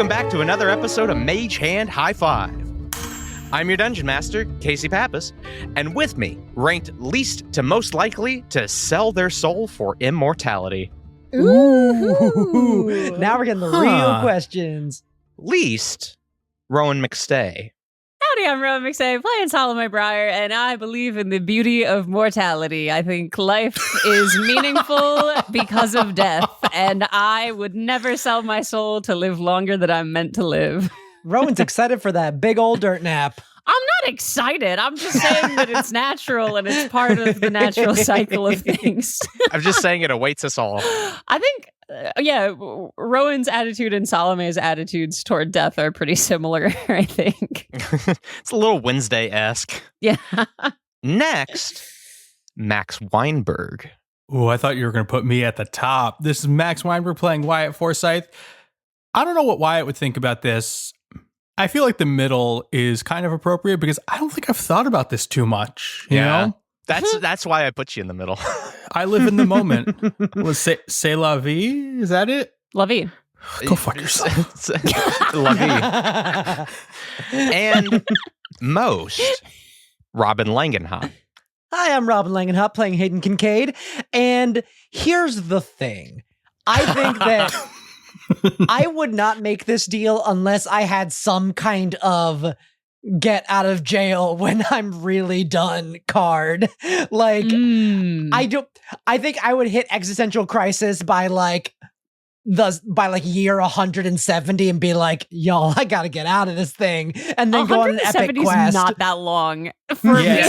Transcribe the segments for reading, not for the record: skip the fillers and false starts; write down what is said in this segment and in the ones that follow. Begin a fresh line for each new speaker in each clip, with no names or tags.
welcome back to another episode of Mage Hand High Five. I'm your Dungeon Master, Casey Pappas, and with me, ranked least to most likely to sell their soul for immortality.
Ooh. Now we're getting the real questions.
Least, Rowan McStay.
Howdy, I'm Rowan McStay, playing Salome Briar, and I believe in the beauty of mortality. I think life is meaningful because of death, and I would never sell my soul to live longer than I'm meant to live.
Rowan's excited for that big old dirt nap.
I'm not excited. I'm just saying that it's natural and it's part of the natural cycle of things.
I'm just saying it awaits us all.
I think, Rowan's attitude and Salome's attitudes toward death are pretty similar, I think.
It's a little Wednesday-esque.
Yeah.
Next, Max Weinberg.
Oh, I thought you were going to put me at the top. This is Max Weinberg playing Wyatt Forsyth. I don't know what Wyatt would think about this. I feel like the middle is kind of appropriate because I don't think I've thought about this too much. You know?
That's why I put you in the middle.
I live in the moment. C'est la vie? Is that it?
La vie.
Go fuck yourself.
La vie. And most, Robin Langenhop.
Hi, I'm Robin Langenhop playing Hayden Kincaid. And here's the thing. I think that I would not make this deal unless I had some kind of get out of jail when I'm really done card. Like, I think I would hit existential crisis by year 170 and be like, y'all, I gotta get out of this thing. And then go on an epic quest.
Is not that long for me.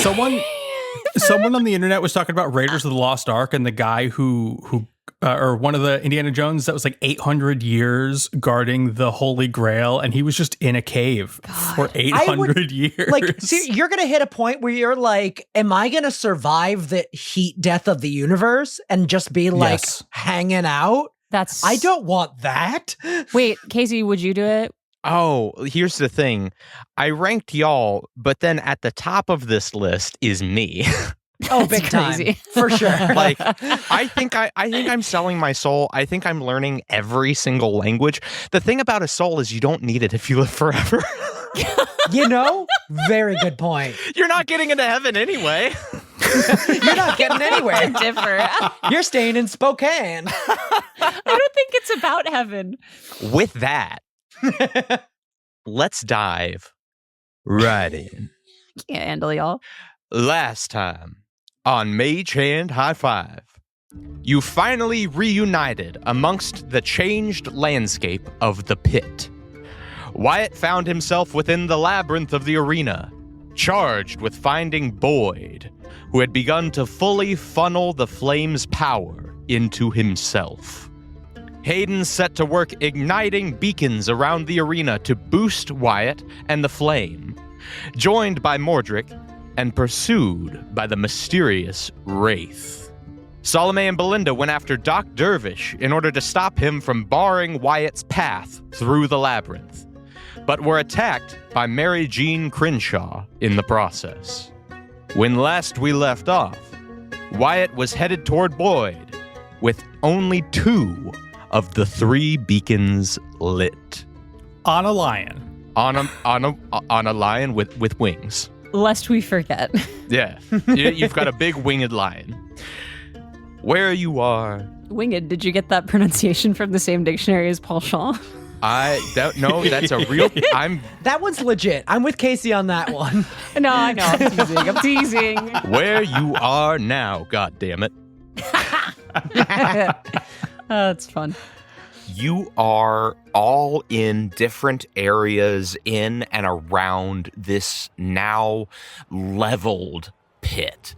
Someone on the internet was talking about Raiders of the Lost Ark and the guy who or one of the Indiana Jones that was like 800 years guarding the Holy Grail, and he was just in a cave for 800 years.
Like, see, you're gonna hit a point where you're like, am I gonna survive the heat death of the universe and just be like hanging out? I don't want that.
Wait, Casey, would you do it?
Oh, here's the thing. I ranked y'all, but then at the top of this list is me.
Oh, big time. For sure.
Like, I think I'm selling my soul. I think I'm learning every single language. The thing about a soul is you don't need it if you live forever.
You know? Very good point.
You're not getting into heaven anyway.
You're not getting anywhere.
Differ.
You're staying in Spokane.
I don't think it's about heaven.
With that, let's dive right in.
Can't handle y'all.
Last time on Mage Hand High Five, you finally reunited amongst the changed landscape of the pit. Wyatt found himself within the labyrinth of the arena, charged with finding Boyd, who had begun to fully funnel the flame's power into himself. Hayden set to work igniting beacons around the arena to boost Wyatt and the flame, joined by Mordric and pursued by the mysterious Wraith. Salome and Belinda went after Doc Dervish in order to stop him from barring Wyatt's path through the labyrinth, but were attacked by Mary Jean Crenshaw in the process. When last we left off, Wyatt was headed toward Boyd with only 2 of the 3 beacons lit.
On a lion.
On a lion with wings.
Lest we forget.
Yeah. You've got a big winged lion. Where you are.
Winged, did you get that pronunciation from the same dictionary as Paul Shaw?
I don't know. That's a real...
That one's legit. I'm with Casey on that one.
No, I know. I'm teasing.
Where you are now, goddammit.
That's fun.
You are all in different areas in and around this now leveled pit.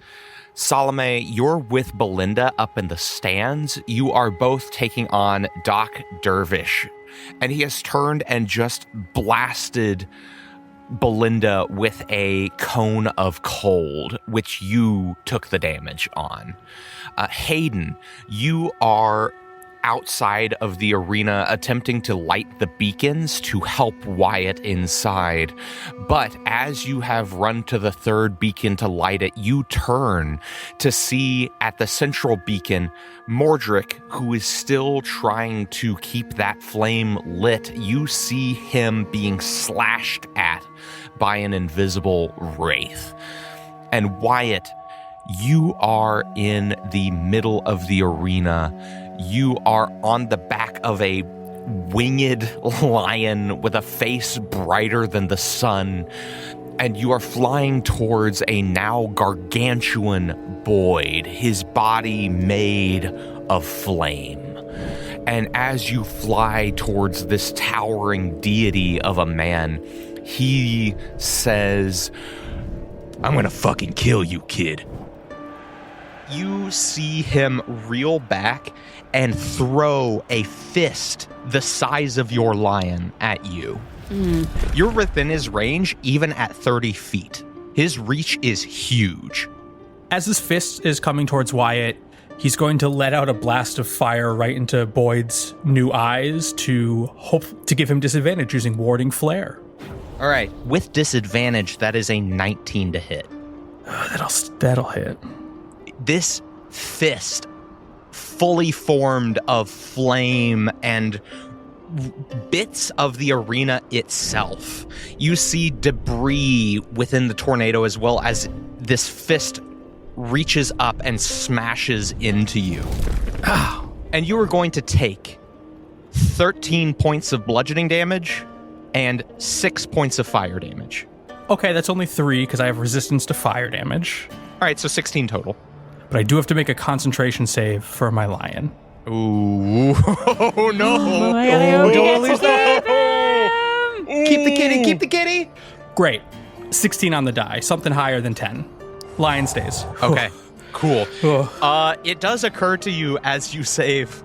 Salome, you're with Belinda up in the stands. You are both taking on Doc Dervish, and he has turned and just blasted Belinda with a cone of cold, which you took the damage on. Hayden, you are outside of the arena attempting to light the beacons to help Wyatt inside. But as you have run to the third beacon to light it, you turn to see at the central beacon Mordrick, who is still trying to keep that flame lit. You see him being slashed at by an invisible wraith. And Wyatt, you are in the middle of the arena. You are on the back of a winged lion with a face brighter than the sun, and you are flying towards a now gargantuan Boyd, his body made of flame. And as you fly towards this towering deity of a man, he says, "I'm gonna fucking kill you, kid." You see him reel back and throw a fist the size of your lion at you. You're within his range, even at 30 feet. His reach is huge.
As his fist is coming towards Wyatt, he's going to let out a blast of fire right into Boyd's new eyes to hope to give him disadvantage using Warding Flare.
All right, with disadvantage, that is a 19 to hit.
That'll hit.
This fist, fully formed of flame and bits of the arena itself. You see debris within the tornado as well as this fist reaches up and smashes into you. And you are going to take 13 points of bludgeoning damage and 6 points of fire damage.
Okay, that's only 3 because I have resistance to fire damage.
All right, so 16 total.
But I do have to make a concentration save for my lion.
Ooh. Oh, no.
Don't lose that. Keep the kitty, keep the kitty.
Great. 16 on the die, something higher than 10. Lion stays.
Okay, cool. It does occur to you as you save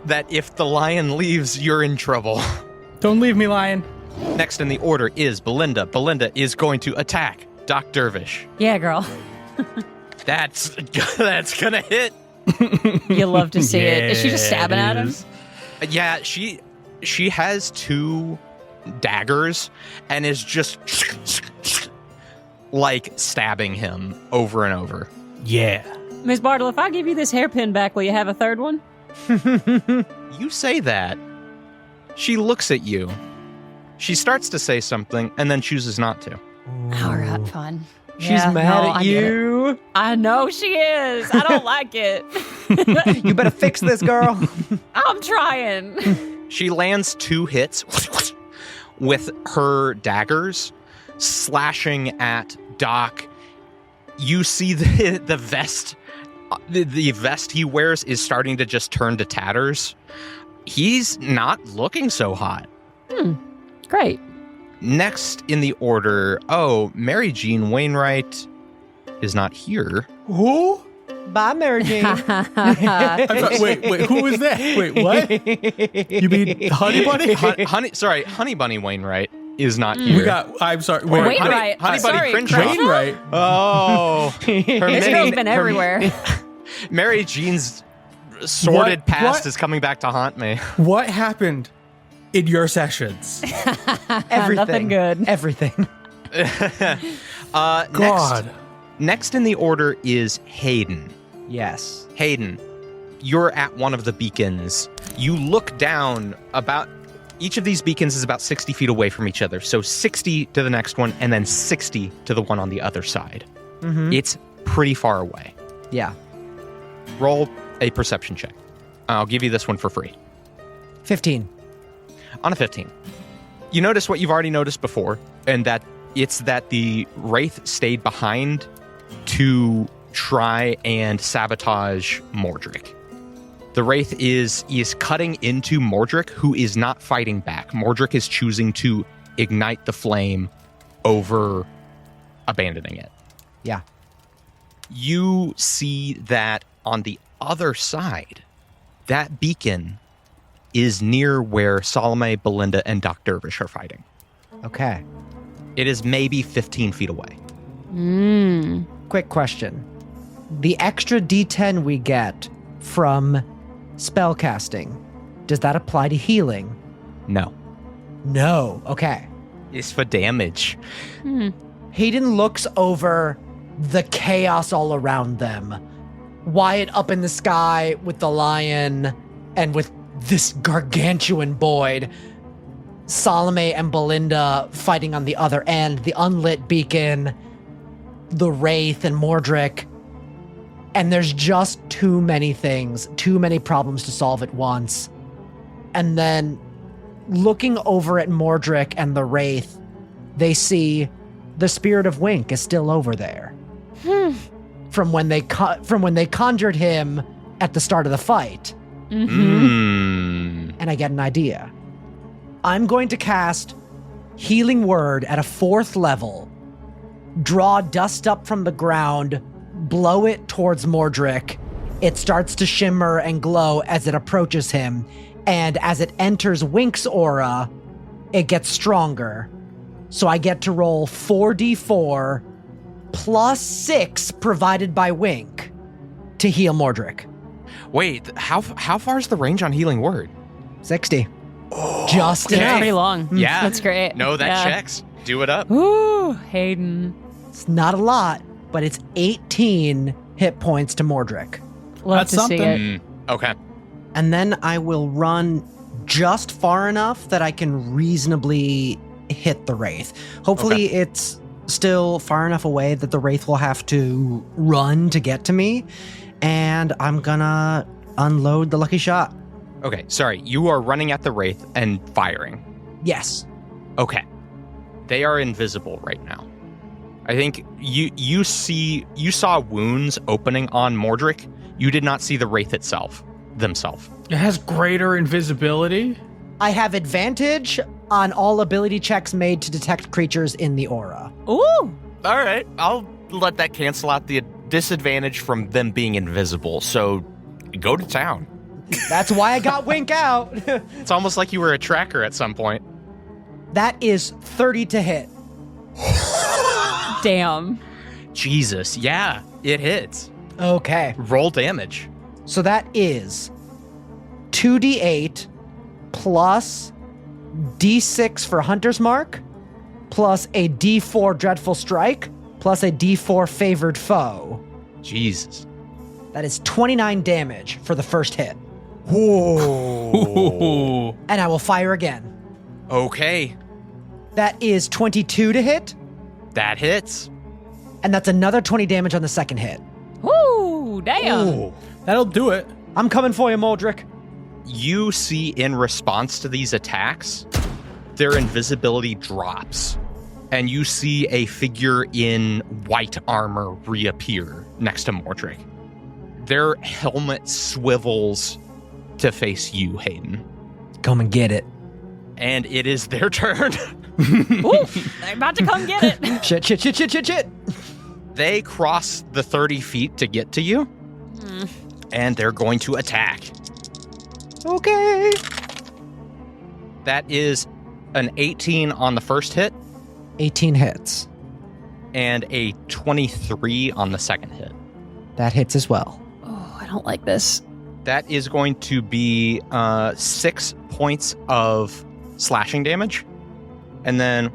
that if the lion leaves, you're in trouble.
Don't leave me, lion.
Next in the order is Belinda. Belinda is going to attack Doc Dervish.
Yeah, girl.
That's gonna hit.
You love to see it. Is she just stabbing at him?
Yeah, she has 2 daggers and is just like stabbing him over and over.
Yeah.
Miss Bartle, if I give you this hairpin back, will you have a third one?
You say that. She looks at you. She starts to say something and then chooses not to.
All right, fine.
She's mad at you.
I know she is. I don't like it.
You better fix this, girl.
I'm trying.
She lands 2 hits with her daggers, slashing at Doc. You see the vest. The vest he wears is starting to just turn to tatters. He's not looking so hot.
Great.
Next in the order, Mary Jean Wainwright is not here.
Who?
Bye, Mary Jane.
Wait, who was that? Wait, what? You mean Honey Bunny?
Honey Bunny Wainwright is not here.
I'm sorry.
Wainwright.
Honey Bunny
Sorry,
Crenshaw.
Wainwright.
Oh.
This girl's been everywhere.
Mary Jean's sordid past
What?
is coming back to haunt me.
What happened in your sessions?
Everything.
Nothing good.
Everything.
God.
Next in the order is Hayden.
Yes.
Hayden, you're at one of the beacons. You look down about... Each of these beacons is about 60 feet away from each other. So 60 to the next one, and then 60 to the one on the other side.
Mm-hmm.
It's pretty far away.
Yeah.
Roll a perception check. I'll give you this one for free.
15.
On a 15. You notice what you've already noticed before, and that it's that the Wraith stayed behind to try and sabotage Mordrick. The Wraith is cutting into Mordrick, who is not fighting back. Mordrick is choosing to ignite the flame over abandoning it.
Yeah.
You see that on the other side, that beacon is near where Salome, Belinda, and Doc Dervish are fighting.
Okay.
It is maybe 15 feet away.
Quick question. The extra D10 we get from spellcasting. Does that apply to healing?
No.
No. Okay.
It's for damage.
Hayden looks over the chaos all around them. Wyatt up in the sky with the lion and with this gargantuan Boyd. Salome and Belinda fighting on the other end. The unlit beacon. The Wraith and Mordric. And there's just too many things. Too many problems to solve at once. And then looking over at Mordric and the Wraith, they see the spirit of Wink is still over there. From when they conjured him at the start of the fight. And I get an idea. I'm going to cast Healing Word at a 4th level, draw dust up from the ground, blow it towards Mordric. It starts to shimmer and glow as it approaches him, and as it enters Wink's aura, it gets stronger. So I get to roll 4d4 plus 6 provided by Wink to heal Mordric.
Wait, how far is the range on Healing Word?
60. Just
That's
enough.
pretty long.
Yeah.
That's great.
No, that
Yeah.
checks. Do it up.
Ooh, Hayden.
It's not a lot, but it's 18 hit points to Mordric.
Love
That's
to
something.
see it.
Okay.
And then I will run just far enough that I can reasonably hit the Wraith. Hopefully it's still far enough away that the Wraith will have to run to get to me. And I'm gonna unload the lucky shot.
Okay, sorry. You are running at the Wraith and firing.
Yes.
Okay. They are invisible right now. I think you saw wounds opening on Mordric. You did not see the Wraith themselves.
It has greater invisibility.
I have advantage on all ability checks made to detect creatures in the aura.
Ooh.
All right, I'll let that cancel out the disadvantage from them being invisible. So go to town.
That's why I got Wink out.
It's almost like you were a tracker at some point.
That is 30 to hit.
Damn.
Jesus, yeah, it hits.
Okay.
Roll damage.
So that is 2d8 plus d6 for Hunter's Mark, plus a d4 Dreadful Strike, plus a d4 Favored Foe.
Jesus.
That is 29 damage for the first hit.
Whoa.
And I will fire again.
Okay,
That is 22 to hit,
that hits.
and that's another 20 damage on the second hit.
Ooh, damn.
Ooh.
That'll do it.
I'm coming for you, Mordric.
You see in response to these attacks, their invisibility drops, and you see a figure in white armor reappear next to Mordric. Their helmet swivels to face you, Hayden.
Come and get it.
And it is their turn.
Ooh, they're about to come get it.
Shit.
They cross the 30 feet to get to you, and they're going to attack.
Okay.
That is an 18 on the first hit
18 hits.
and a 23 on the second hit.
That hits as well.
Oh, I don't like this.
That is going to be 6 points of slashing damage, and then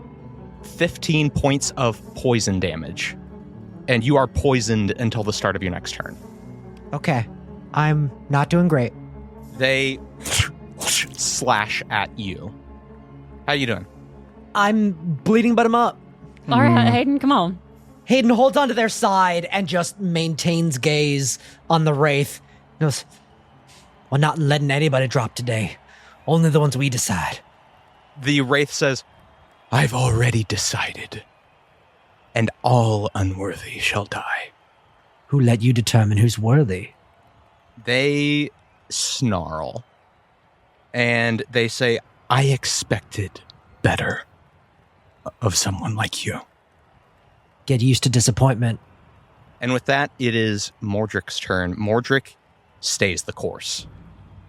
15 points of poison damage. And you are poisoned until the start of your next turn.
Okay. I'm not doing great.
They slash at you. How you doing?
I'm bleeding, but I'm up.
All right, Hayden, come on.
Hayden holds onto their side and just maintains gaze on the Wraith. He goes, we're not letting anybody drop today. Only the ones we decide.
The Wraith says, I've already decided, and all unworthy shall die.
Who let you determine who's worthy?
They snarl, and they say, I expected better of someone like you.
Get used to disappointment.
And with that, it is Mordric's turn. Mordric stays the course.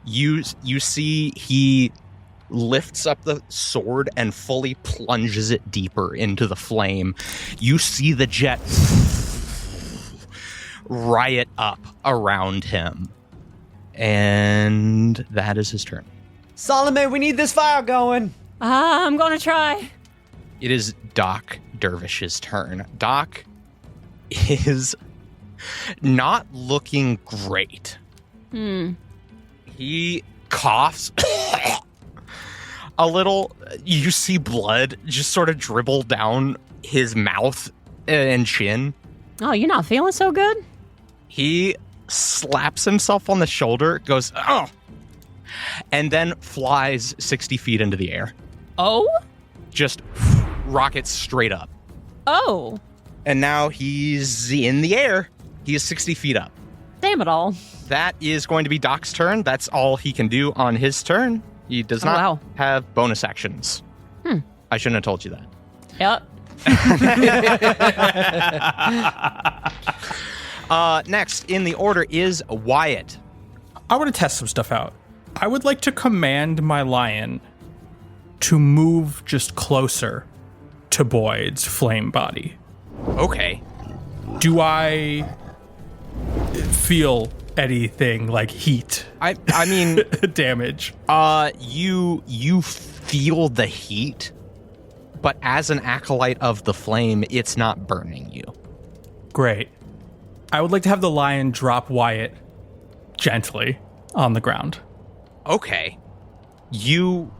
You see he lifts up the sword and fully plunges it deeper into the flame. You see the jet riot up around him. And that is his turn.
Salome, we need this fire going.
I'm going to try.
It is Doc Dervish's turn. Doc is not looking great. He coughs a little. You see blood just sort of dribble down his mouth and chin.
Oh, you're not feeling so good?
He slaps himself on the shoulder, goes, oh, and then flies 60 feet into the air.
Oh?
Just rockets straight up.
Oh.
And now he's in the air. He is 60 feet up.
Damn it all.
That is going to be Doc's turn. That's all he can do on his turn. He does not have bonus actions. I shouldn't have told you that.
Yep.
Next in the order is Wyatt.
I want to test some stuff out. I would like to command my lion to move just closer to Boyd's flame body.
Okay.
Do I feel anything like heat?
I mean,
damage.
You feel the heat, but as an acolyte of the flame, it's not burning you.
Great. I would like to have the lion drop Wyatt gently on the ground.
Okay. You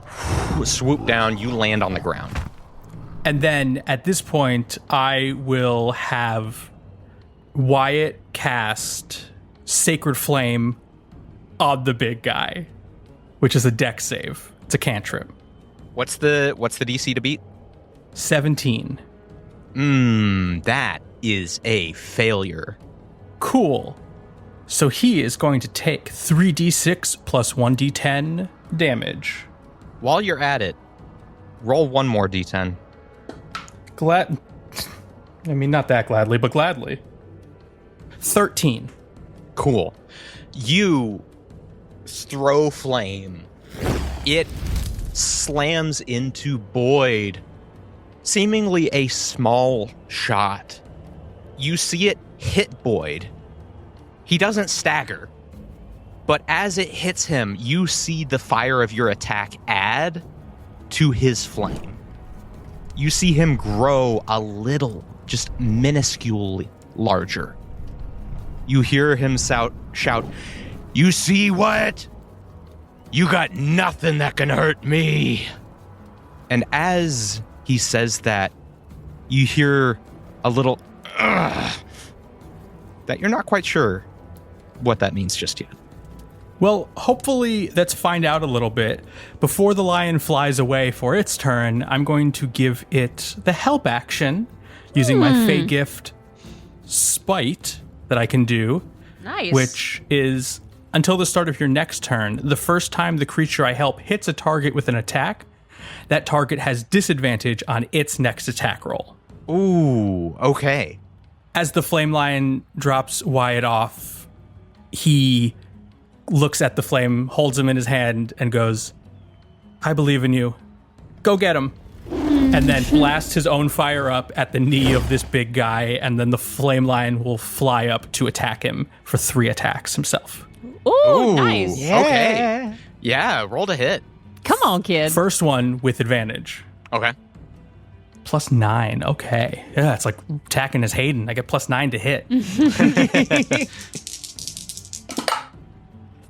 swoop down, you land on the ground.
And then at this point, I will have Wyatt cast Sacred Flame on the big guy, which is a dex save. It's a cantrip.
What's the DC to beat?
17.
That is a failure.
Cool. So he is going to take 3d6 plus 1d10 damage.
While you're at it, roll one more d10.
Not that gladly, but gladly. 13.
Cool. You throw flame. It slams into Boyd. Seemingly a small shot. You see it hit Boyd. He doesn't stagger. But as it hits him, you see the fire of your attack add to his flame. You see him grow a little, just minusculely larger. You hear him shout, "You see what? You got nothing that can hurt me." And as he says that, you hear a little that you're not quite sure what that means just yet.
Well, hopefully let's find out a little bit. Before the lion flies away for its turn, I'm going to give it the help action using my Fey gift Spite that I can do.
Nice.
Which is until the start of your next turn, the first time the creature I help hits a target with an attack, that target has disadvantage on its next attack roll.
Ooh, okay.
As the flame lion drops Wyatt off, he looks at the flame, holds him in his hand, and goes, "I believe in you. Go get him." And then blasts his own fire up at the knee of this big guy, and then the flame lion will fly up to attack him for 3 attacks himself.
Ooh, nice.
Yeah.
Okay. Yeah, roll to hit.
Come on, kid.
First one with advantage.
Okay.
+9. Okay. Yeah, it's like attacking as Hayden. I get +9 to hit.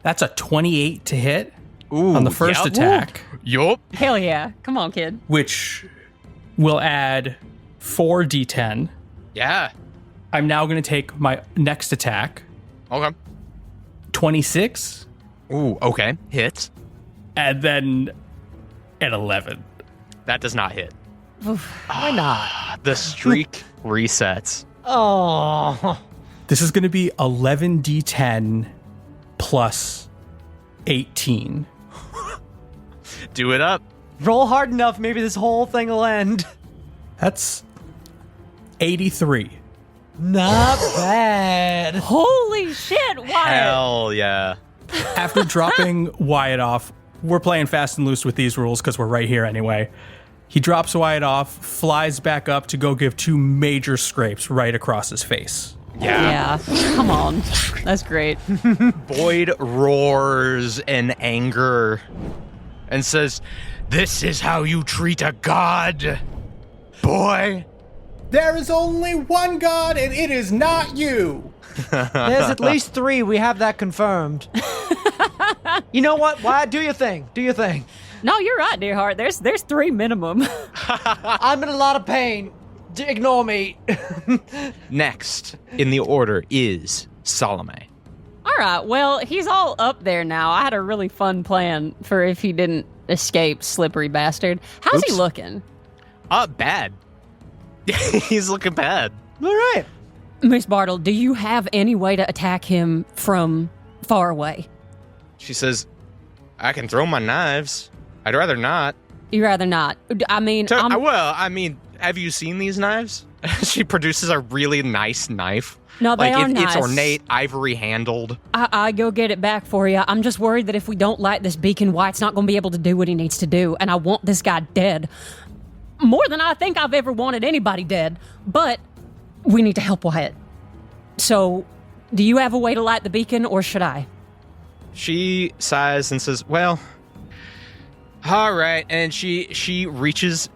That's a 28 to hit on the first attack.
Yup.
Hell yeah. Come on, kid.
Which will add 4d10.
Yeah.
I'm now going to take my next attack.
Okay.
26.
Ooh, okay. Hits.
And then an 11.
That does not hit.
Why not?
The streak resets.
Oh.
This is going to be 11d10 plus 18.
Do it up.
Roll hard enough, maybe this whole thing will end.
That's 83.
Not bad.
Holy shit, Wyatt.
Hell yeah.
After dropping Wyatt off, we're playing fast and loose with these rules because we're right here anyway. He drops Wyatt off, flies back up to go give 2 major scrapes right across his face.
Yeah. Come on. That's great.
Boyd roars in anger and says, "This is how you treat a god, boy."
There is only one god, and it is not you.
There's at least 3. We have that confirmed. You know what? Wyatt, do your thing. Do your thing.
No, you're right, dear heart. There's 3 minimum.
I'm in a lot of pain. Ignore me.
Next in the order is Salome.
All right. Well, he's all up there now. I had a really fun plan for if he didn't escape, slippery bastard. How's he looking?
Bad. He's looking bad.
All right.
Miss Bartle, do you have any way to attack him from far away?
She says, "I can throw my knives. I'd rather not."
You'd rather not. I mean,
Have you seen these knives? She produces a really nice knife.
No, they are nice.
It's ornate, ivory handled.
I go get it back for you. I'm just worried that if we don't light this beacon, Wyatt's not going to be able to do what he needs to do, and I want this guy dead. More than I think I've ever wanted anybody dead, but we need to help Wyatt. So, do you have a way to light the beacon, or should I?
She sighs and says, "Well, all right." And she reaches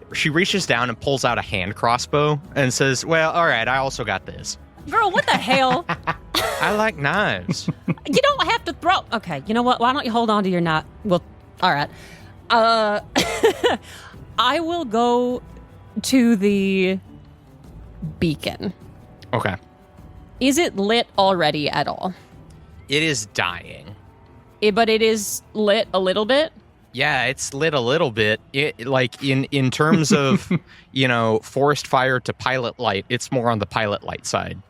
down and pulls out a hand crossbow and says, "Well, all right, I also got this."
Girl, what the hell?
I like knives.
You don't have to throw... Okay, you know what? Why don't you hold on to your knife? Well, all right. I will go to the beacon.
Okay.
Is it lit already at all?
It is dying.
But it is lit a little bit?
Yeah, it's lit a little bit. It, like in terms of, forest fire to pilot light, it's more on the pilot light side.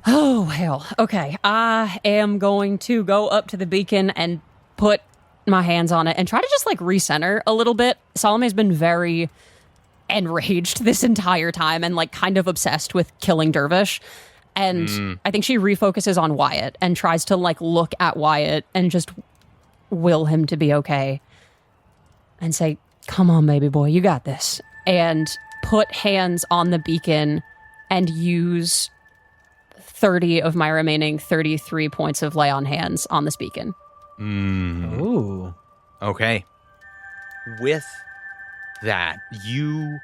Oh, hell. Okay. I am going to go up to the beacon and put my hands on it and try to just recenter a little bit. Salome's been very enraged this entire time and kind of obsessed with killing Dervish. And I think she refocuses on Wyatt and tries to look at Wyatt and just will him to be okay and say, "Come on, baby boy, you got this." And put hands on the beacon and use 30 of my remaining 33 points of lay on hands on this beacon.
Ooh.
Okay. With that, you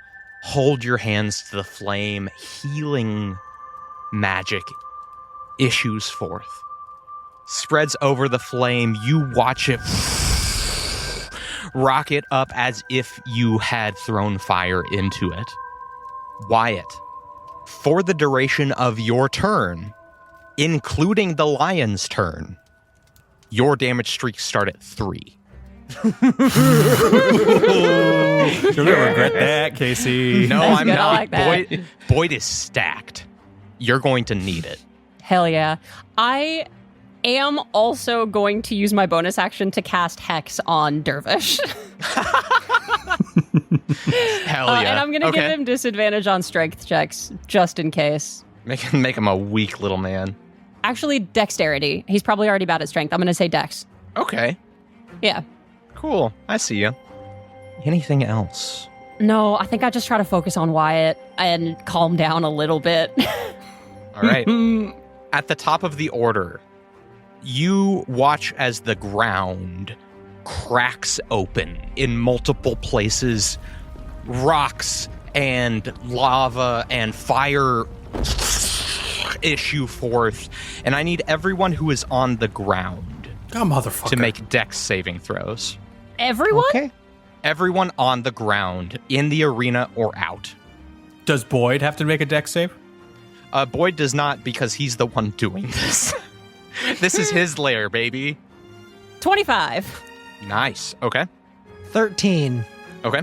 hold your hands to the flame, healing magic issues forth. Spreads over the flame. You watch it rocket up as if you had thrown fire into it. Wyatt, for the duration of your turn, including the lion's turn, your damage streaks start at 3.
You're gonna regret that, Casey.
No,
That's
I'm
good.
not.
I like that.
Boyd is stacked. You're going to need it.
Hell yeah. I am also going to use my bonus action to cast Hex on Dervish.
Hell yeah.
And I'm going to give him disadvantage on strength checks, just in case.
Make him a weak little man.
Actually, dexterity. He's probably already bad at strength. I'm going to say dex.
Okay.
Yeah.
Cool. I see you. Anything else?
No, I think I just try to focus on Wyatt and calm down a little bit.
All right. At the top of the order, you watch as the ground cracks open in multiple places. Rocks and lava and fire issue forth. And I need everyone who is on the ground
motherfucker,
to make dex saving throws.
Everyone?
Okay.
Everyone on the ground, in the arena or out.
Does Boyd have to make a dex save?
Boyd does not, because he's the one doing this. This is his lair, baby.
25.
Nice. Okay.
13.
Okay.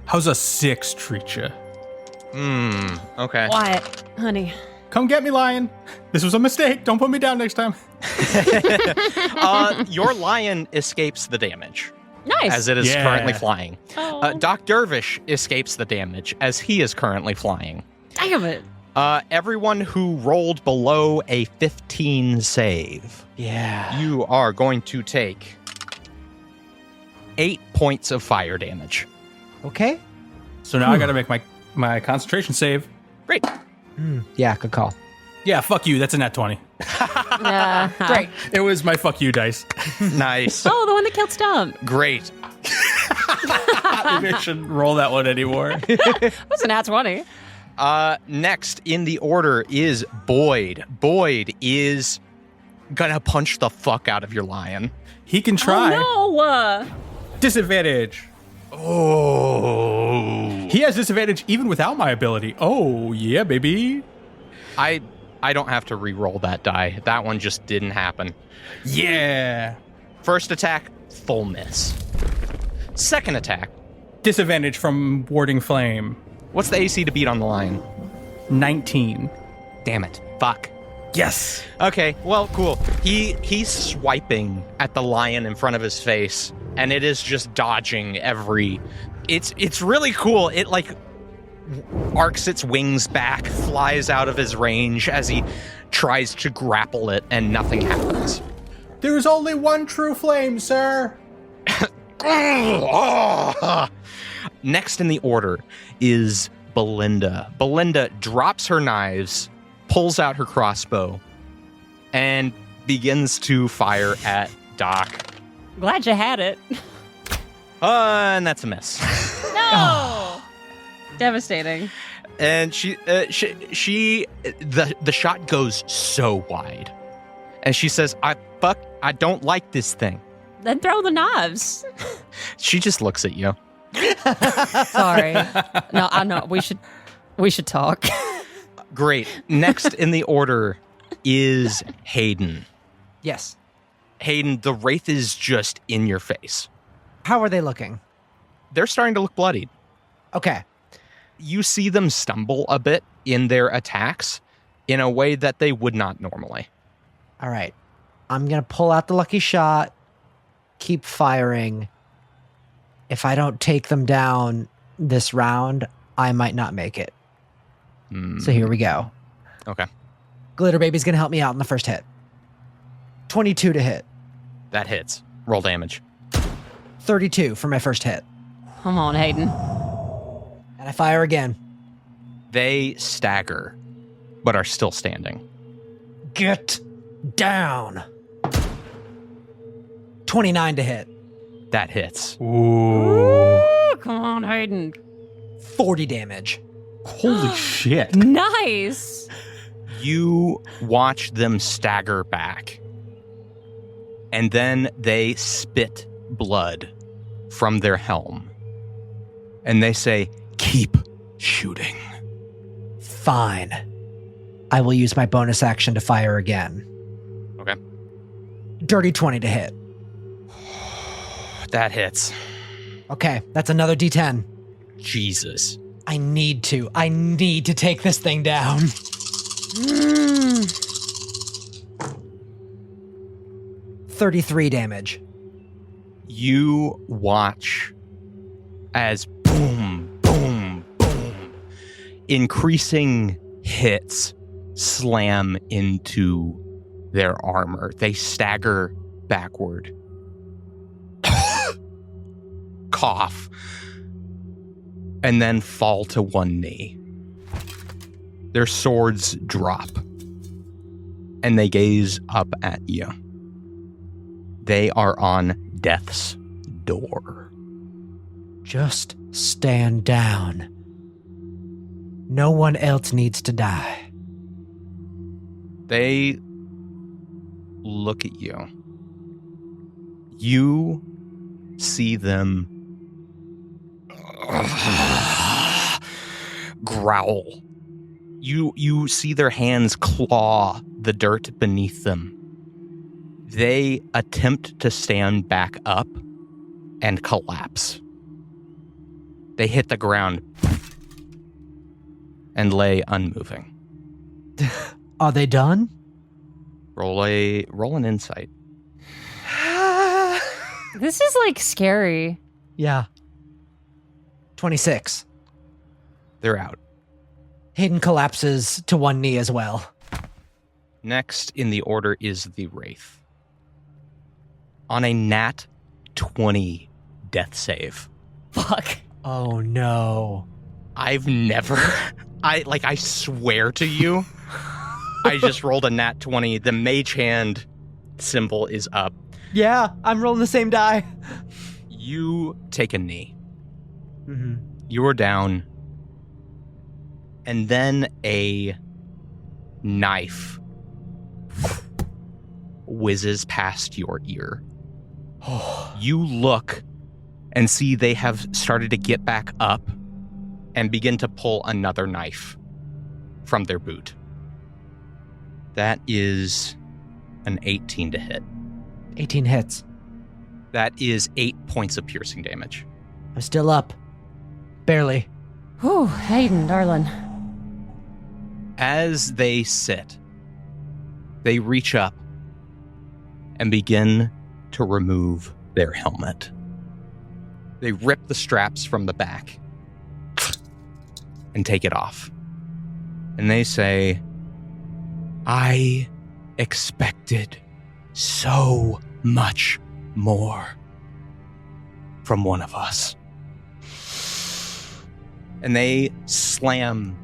How's a 6 treat you?
Okay.
Wyatt, honey.
Come get me, lion. This was a mistake. Don't put me down next time.
Your lion escapes the damage.
Nice.
As it is currently flying.
Oh.
Doc Dervish escapes the damage as he is currently flying.
Damn it.
Everyone who rolled below a 15 save.
Yeah.
You are going to take 8 points of fire damage.
Okay.
So now I got to make my concentration save.
Great.
Yeah, good call.
Yeah, fuck you. That's a nat 20.
Great.
It was my fuck you dice.
Nice.
Oh, the one that killed Stump.
Great.
Maybe I shouldn't roll that one anymore.
That's a nat 20.
Next in the order is Boyd. Boyd is gonna punch the fuck out of your lion.
He can try.
Oh, no.
Disadvantage.
Oh.
He has disadvantage even without my ability. Oh, yeah, baby.
I don't have to re-roll that die. That one just didn't happen.
Yeah.
First attack, full miss. Second attack.
Disadvantage from warding flame.
What's the AC to beat on the lion?
19.
Damn it. Fuck.
Yes.
Okay, well, cool. He's swiping at the lion in front of his face, and it is just dodging every... It's really cool. It, like, arcs its wings back, flies out of his range as he tries to grapple it, and nothing happens.
There's only one true flame, sir.
Next in the order is Belinda. Belinda drops her knives, pulls out her crossbow, and begins to fire at Doc.
Glad you had it.
And that's a miss.
No. Devastating.
And the shot goes so wide. And she says, I don't like this thing.
Then throw the knives.
She just looks at you.
Sorry. No, I know. We should talk.
Great. Next in the order is Hayden.
Yes.
Hayden, the Wraith is just in your face.
How are they looking?
They're starting to look bloodied.
Okay.
You see them stumble a bit in their attacks in a way that they would not normally.
All right. I'm going to pull out the lucky shot, keep firing. If I don't take them down this round, I might not make it. So here we go.
Okay.
Glitter Baby's going to help me out in the first hit. 22 to hit.
That hits. Roll damage.
32 for my first hit.
Come on, Hayden.
And I fire again.
They stagger, but are still standing.
Get down. 29 to hit.
That hits.
Ooh.
Ooh, come on, Hayden.
40 damage.
Holy shit.
Nice.
You watch them stagger back, and then they spit blood from their helm. And they say, keep shooting.
Fine. I will use my bonus action to fire again.
Okay.
Dirty 20 to hit.
That hits.
Okay, that's another D10.
Jesus.
I need to take this thing down. 33 damage.
You watch as boom, boom, boom, increasing hits slam into their armor. They stagger backward. Cough. And then fall to one knee. Their swords drop. And they gaze up at you. They are on death's door.
Just stand down. No one else needs to die.
They look at you. You see them growl. You see their hands claw the dirt beneath them. They attempt to stand back up and collapse. They hit the ground and lay unmoving.
Are they done?
Roll an insight.
This is like scary.
Yeah. 26.
They're out.
Hayden collapses to one knee as well.
Next in the order is the Wraith. On a nat 20 death save.
Fuck.
Oh no.
I've never, I swear to you, I just rolled a nat 20. The mage hand symbol is up.
Yeah, I'm rolling the same die.
You take a knee.
Mm-hmm.
You are down. And then a knife whizzes past your ear. You look and see they have started to get back up and begin to pull another knife from their boot. That is an 18 to hit.
18 hits.
That is 8 points of piercing damage.
I'm still up. Barely.
Whew, Hayden, darling.
As they sit, they reach up and begin to remove their helmet. They rip the straps from the back and take it off. And they say, I expected so much more from one of us. And they slam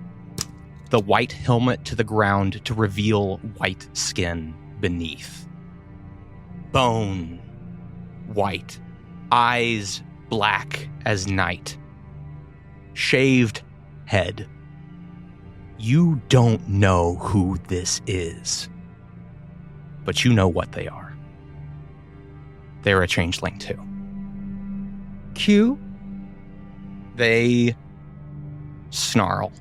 the white helmet to the ground to reveal white skin beneath. Bone white, eyes black as night, shaved head. You don't know who this is, but you know what they are. They're a changeling too.
Q?
They snarl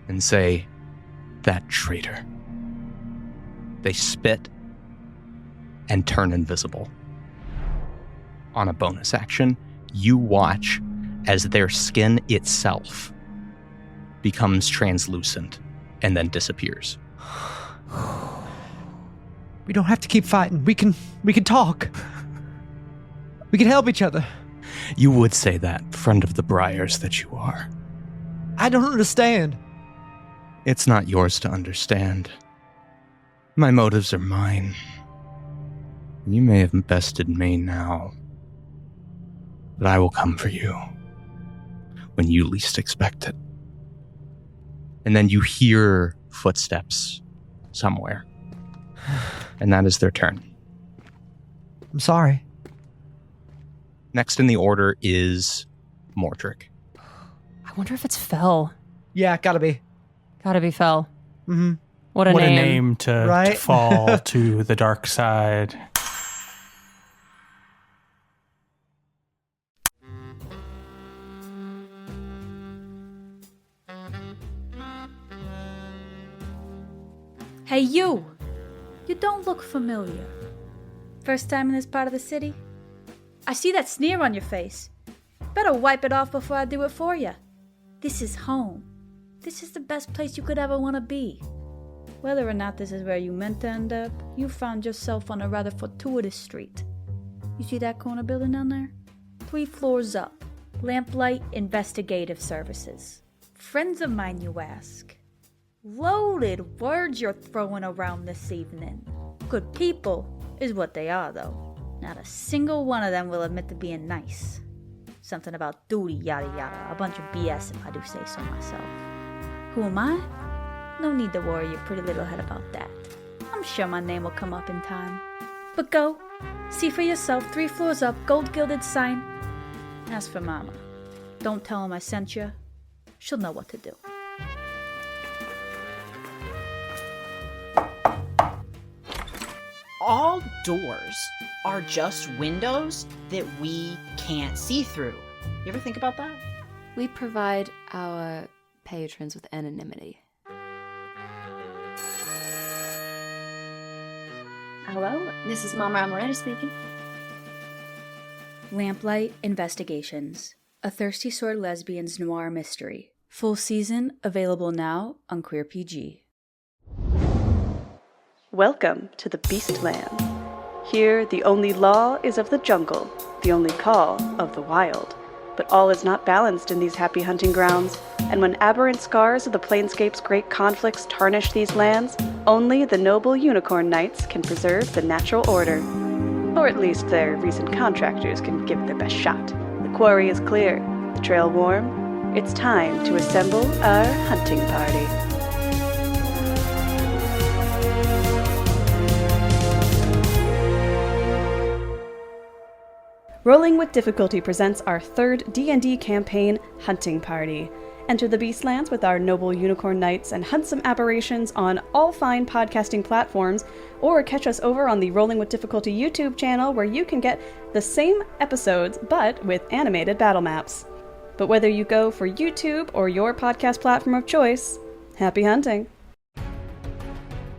and say, that traitor. They spit and turn invisible. On a bonus action, you watch as their skin itself becomes translucent and then disappears.
We don't have to keep fighting. We can talk. We can help each other.
You would say that, friend of the Briars that you are.
I don't understand.
It's not yours to understand. My motives are mine. You may have bested me now, but I will come for you when you least expect it. And then you hear footsteps somewhere. And that is their turn.
I'm sorry.
Next in the order is Mordric.
I wonder if it's Fel.
Yeah, gotta be.
Gotta be Fel.
Mm-hmm.
What a
What
name.
a name to
Right?
fall to the dark side.
Hey, you! You don't look familiar. First time in this part of the city? I see that sneer on your face. Better wipe it off before I do it for you. This is home. This is the best place you could ever want to be. Whether or not this is where you meant to end up, you found yourself on a rather fortuitous street. You see that corner building down there? 3 floors up. Lamplight Investigative Services. Friends of mine, you ask? Loaded words you're throwing around this evening. Good people is what they are, though. Not a single one of them will admit to being nice. Something about duty, yada yada. A bunch of BS if I do say so myself. Who am I? No need to worry your pretty little head about that. I'm sure my name will come up in time. But go. See for yourself, 3 floors up, gold gilded sign. As for Mama, don't tell him I sent you. She'll know what to do.
All doors are just windows that we can't see through. You ever think about that?
We provide our patrons with anonymity.
Hello, this is Mama Amaretta speaking.
Lamplight Investigations, a Thirsty Sword Lesbian's noir mystery. Full season available now on Queer PG.
Welcome to the Beastland. Here, the only law is of the jungle, the only call of the wild. But all is not balanced in these happy hunting grounds, and when aberrant scars of the Planescape's great conflicts tarnish these lands, only the noble unicorn knights can preserve the natural order. Or at least their recent contractors can give it their best shot. The quarry is clear, the trail warm. It's time to assemble our hunting party. Rolling with Difficulty presents our third D&D campaign, Hunting Party. Enter the Beastlands with our noble unicorn knights and hunt some aberrations on all fine podcasting platforms, or catch us over on the Rolling with Difficulty YouTube channel where you can get the same episodes but with animated battle maps. But whether you go for YouTube or your podcast platform of choice, happy hunting!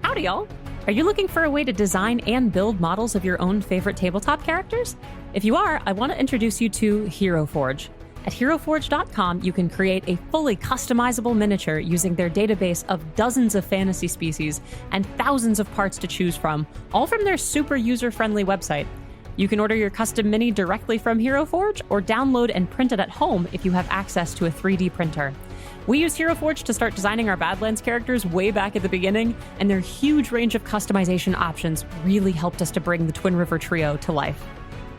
Howdy, y'all! Are you looking for a way to design and build models of your own favorite tabletop characters? If you are, I want to introduce you to Hero Forge. At heroforge.com, you can create a fully customizable miniature using their database of dozens of fantasy species and thousands of parts to choose from, all from their super user-friendly website. You can order your custom mini directly from Hero Forge or download and print it at home if you have access to a 3D printer. We used Hero Forge to start designing our Badlands characters way back at the beginning, and their huge range of customization options really helped us to bring the Twin River Trio to life.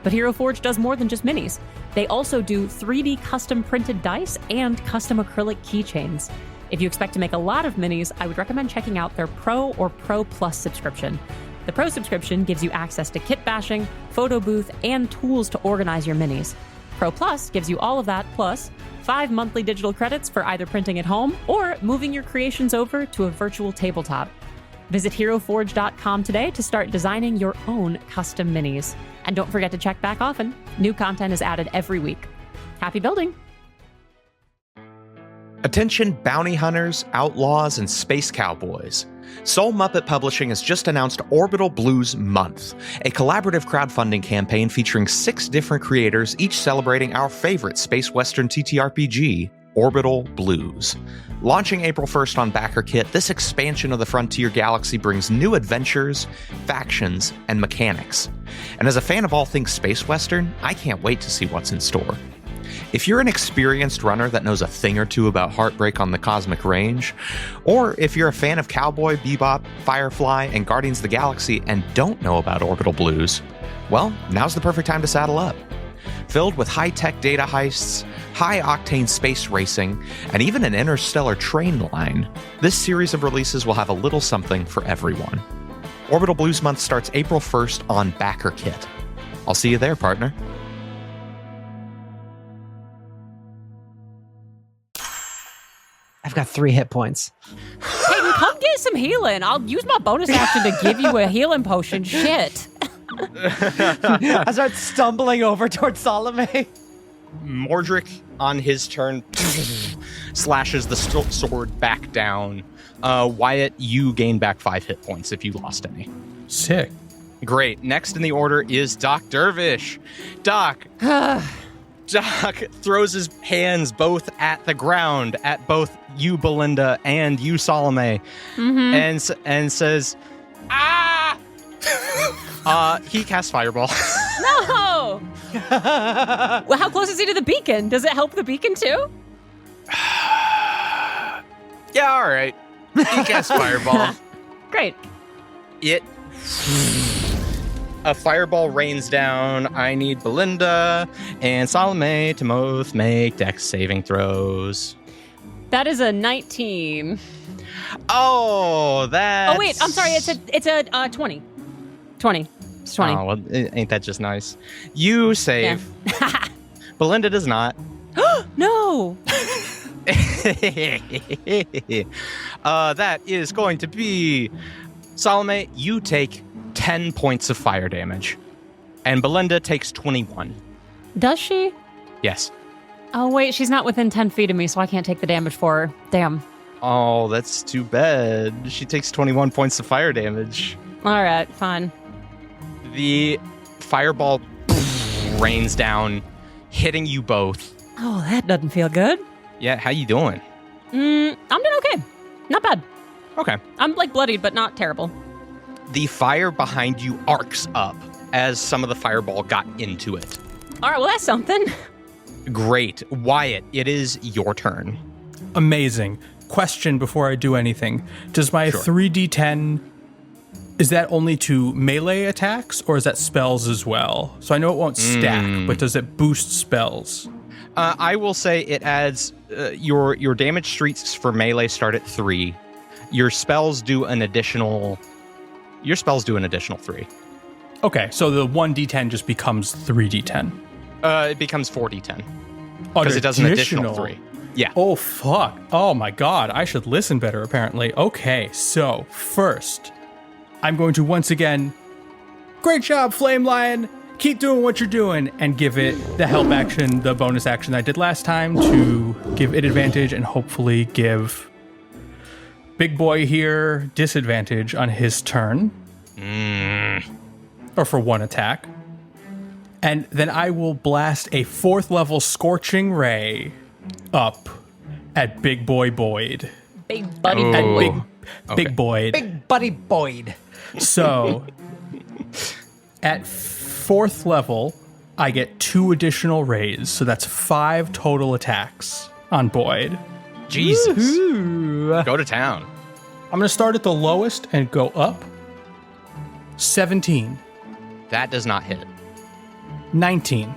But Hero Forge does more than just minis. They also do 3D custom printed dice and custom acrylic keychains. If you expect to make a lot of minis, I would recommend checking out their Pro or Pro Plus subscription. The Pro subscription gives you access to kit bashing, photo booth, and tools to organize your minis. Pro Plus gives you all of that, plus 5 monthly digital credits for either printing at home or moving your creations over to a virtual tabletop. Visit heroforge.com today to start designing your own custom minis. And don't forget to check back often. New content is added every week. Happy building!
Attention bounty hunters, outlaws, and space cowboys. Soul Muppet Publishing has just announced Orbital Blues Month, a collaborative crowdfunding campaign featuring 6 different creators, each celebrating our favorite space western TTRPG, Orbital Blues. Launching April 1st on BackerKit, this expansion of the Frontier Galaxy brings new adventures, factions, and mechanics. And as a fan of all things space western, I can't wait to see what's in store. If you're an experienced runner that knows a thing or two about Heartbreak on the Cosmic Range, or if you're a fan of Cowboy, Bebop, Firefly, and Guardians of the Galaxy and don't know about Orbital Blues, well, now's the perfect time to saddle up. Filled with high-tech data heists, high-octane space racing, and even an interstellar train line, this series of releases will have a little something for everyone. Orbital Blues Month starts April 1st on BackerKit. I'll see you there, partner.
I've got 3 hit points.
Hayden, come get some healing. I'll use my bonus action to give you a healing potion. Shit.
I start stumbling over towards Salome.
Mordric, on his turn, slashes the sword back down. Wyatt, you gain back 5 hit points if you lost any.
Sick.
Great. Next in the order is Doc Dervish. Doc throws his hands both at the ground, at both you, Belinda, and you, Salome, and says, "Ah!" He casts Fireball.
No! Well, how close is he to the beacon? Does it help the beacon too?
Yeah, all right. He casts Fireball.
Great.
A fireball rains down. I need Belinda and Salome to both make dex saving throws.
That is a 19.
Oh, that's...
Oh, wait. I'm sorry. It's a 20. 20. It's 20.
Oh, well, ain't that just nice? You save.
Yeah.
Belinda does not.
No.
That is going to be... Salome, you take 10 points of fire damage. And Belinda takes 21.
Does she?
Yes.
Oh, wait. She's not within 10 feet of me, so I can't take the damage for her. Damn.
Oh, that's too bad. She takes 21 points of fire damage.
All right. Fine.
The fireball rains down, hitting you both.
Oh, that doesn't feel good.
Yeah, how you doing?
I'm doing okay. Not bad.
Okay.
I'm like bloodied, but not terrible.
The fire behind you arcs up as some of the fireball got into it.
All right, well, that's something.
Great. Wyatt, it is your turn.
Amazing. Question before I do anything. Does my 3d10, is that only to melee attacks or is that spells as well? So I know it won't stack, but does it boost spells?
I will say it adds your damage streaks for melee start at 3. Your spells do an additional 3.
Okay, so the 1d10 just becomes 3d10.
It becomes 4d10. Because it does an additional 3. Yeah.
Oh, fuck. Oh, my God. I should listen better, apparently. Okay, so first, I'm going to once again, great job, Flame Lion. Keep doing what you're doing, and give it the help action, the bonus action I did last time to give it advantage and hopefully give Big Boy here disadvantage on his turn. Or for one attack. And then I will blast a 4th level Scorching Ray up at Big Boy Boyd.
Big buddy
Oh.
boy.
Big Boyd.
Big buddy Boyd.
So at 4th level, I get 2 additional rays. So that's 5 total attacks on Boyd.
Jesus.
Ooh.
Go to town.
I'm going to start at the lowest and go up. 17.
That does not hit.
19.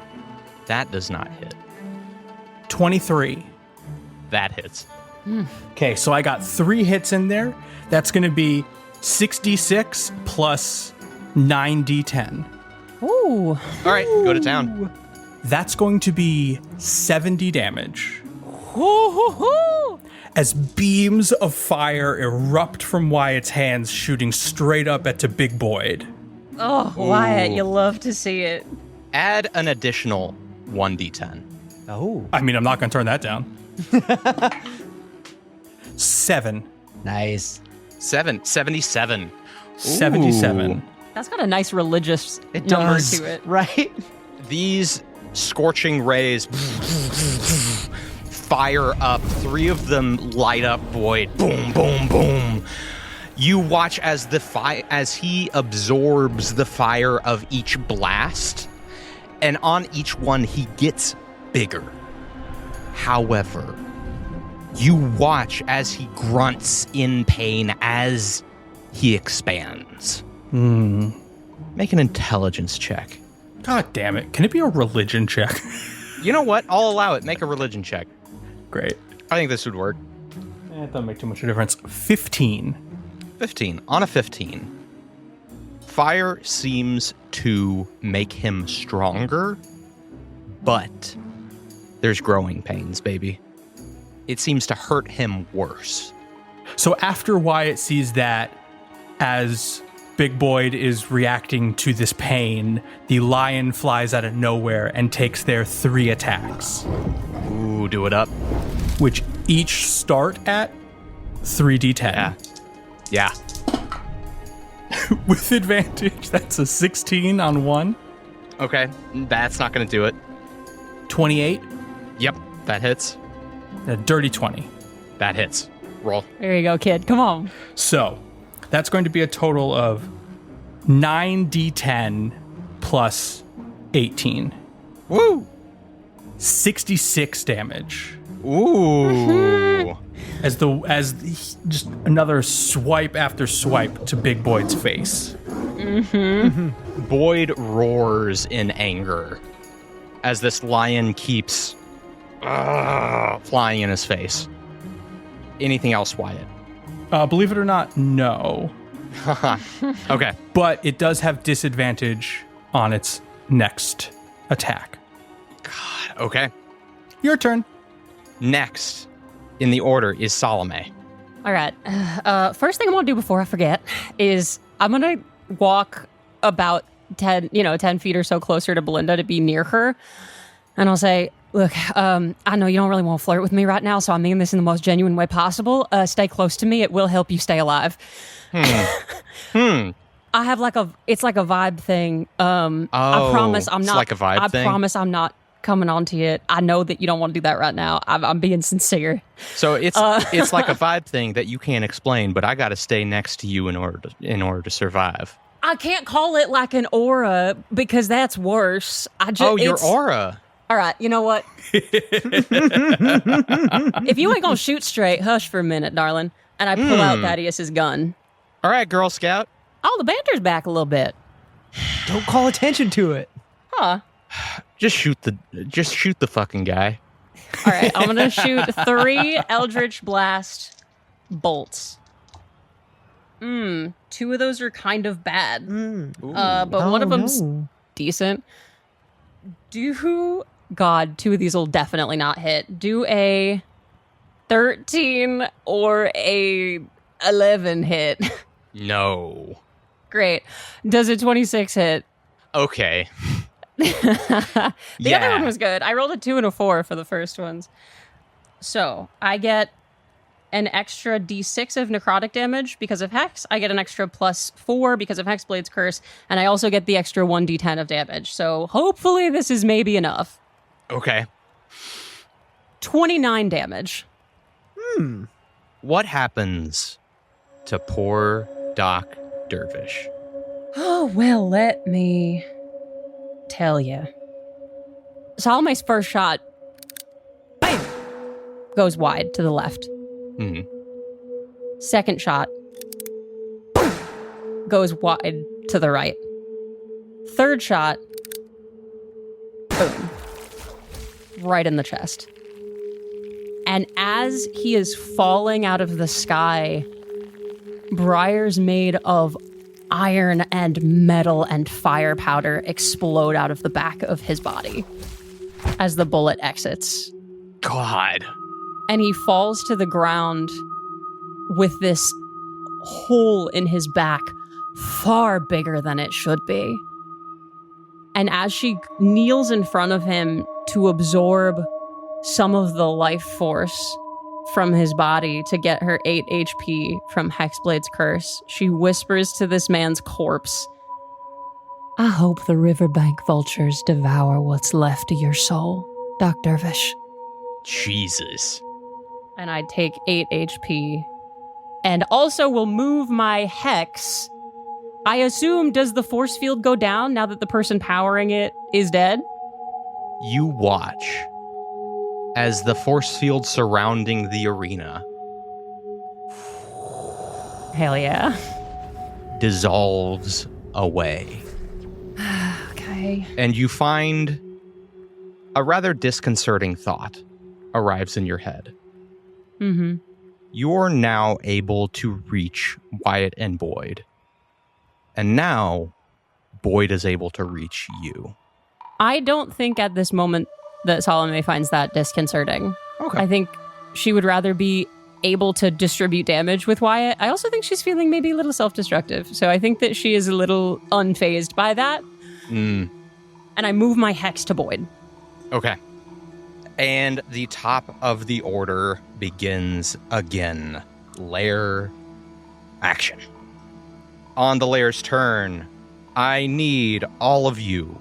That does not hit.
23.
That hits.
Okay, so I got 3 hits in there. That's going to be 6d6 plus 9d10.
Ooh.
All right, go to town.
That's going to be 70 damage. As beams of fire erupt from Wyatt's hands, shooting straight up at to Big Boyd.
Oh, Wyatt, you love to see it.
Add an additional 1d10.
Oh.
I mean, I'm not going to turn that down. 7.
Nice.
77.
77.
That's got a nice religious
It
number
does.
to it.
Right?
These scorching rays fire up. 3 of them light up Boyd. Boom, boom, boom. You watch as as he absorbs the fire of each blast, and on each one he gets bigger. However, you watch as he grunts in pain as he expands. Make an intelligence check.
God damn it. Can it be a religion check?
You know what? I'll allow it. Make a religion check.
Great.
I think this would work.
It doesn't make too much of a difference. 15.
15. On a 15. Fire seems to make him stronger, but there's growing pains, baby. It seems to hurt him worse.
So after Wyatt sees that, as Big Boyd is reacting to this pain, the lion flies out of nowhere and takes their 3 attacks,
Ooh, do it up.
which each start at 3d10.
Yeah.
With advantage, that's a 16 on 1.
Okay. That's not going to do it.
28,
Yep. That hits.
a dirty 20.
That hits. Roll.
There you go, kid. Come on.
So that's going to be a total of 9d10 plus 18.
Woo!
66 damage.
Ooh.
As just another swipe after swipe to Big Boyd's face.
Boyd roars in anger as this lion keeps flying in his face. Anything else, Wyatt?
Believe it or not, no.
Okay.
But it does have disadvantage on its next attack.
Okay.
Your turn.
Next in the order is Salome.
All right. First thing I'm going to do before I forget is I'm going to walk about 10 feet or so closer to Belinda to be near her. And I'll say, look, I know you don't really want to flirt with me right now, so I mean this in the most genuine way possible. Stay close to me. It will help you stay alive. I have it's like a vibe thing. I promise I'm
it's
not.
like a vibe thing?
I promise I'm not coming on to it. I know that you don't want to do that right now. I'm being sincere.
So it's like a vibe thing that you can't explain, but I got to stay next to you in order to survive.
I can't call it like an aura because that's worse.
Your aura.
All right, you know what? If you ain't gonna shoot straight, hush for a minute, darling. And I pull out Thaddeus's gun.
All right, Girl Scout.
Oh, the banter's back a little bit.
Don't call attention to it.
Huh.
Just shoot the fucking guy.
All right, I'm gonna shoot 3 Eldritch Blast bolts. 2 of those are kind of bad. But one of them's decent.
God, 2 of these will definitely not hit. Do a 13 or a 11 hit.
No.
Great. Does a 26 hit?
Okay.
The other one was good. I rolled a 2 and a 4 for the first ones. So I get an extra d6 of necrotic damage because of Hex. I get an extra +4 because of Hexblade's Curse. And I also get the extra 1d10 of damage. So hopefully this is maybe enough.
Okay.
29 damage.
What happens to poor Doc Dervish?
Oh, well, let me tell you. Salome's first shot, bam, goes wide to the left.
Mm-hmm.
Second shot, goes wide to the right. Third shot, boom, right in the chest. And as he is falling out of the sky, briars made of iron and metal and fire powder explode out of the back of his body as the bullet exits.
God.
And he falls to the ground with this hole in his back far bigger than it should be. And as she kneels in front of him to absorb some of the life force from his body to get her 8 HP from Hexblade's Curse, she whispers to this man's corpse, "I hope the riverbank vultures devour what's left of your soul, Doc Dervish."
Jesus.
And I take 8 HP. And also will move my Hex. I assume, does the force field go down now that the person powering it is dead?
You watch as the force field surrounding the arena
Hell yeah.
dissolves away.
Okay.
And you find a rather disconcerting thought arrives in your head.
Mm-hmm.
You're now able to reach Wyatt and Boyd. And now Boyd is able to reach you.
I don't think at this moment that Salome finds that disconcerting.
Okay.
I think she would rather be able to distribute damage with Wyatt. I also think she's feeling maybe a little self-destructive. So I think that she is a little unfazed by that.
Mm.
And I move my Hex to Boyd.
Okay. And the top of the order begins again. Lair action. On the Lair's turn, I need all of you.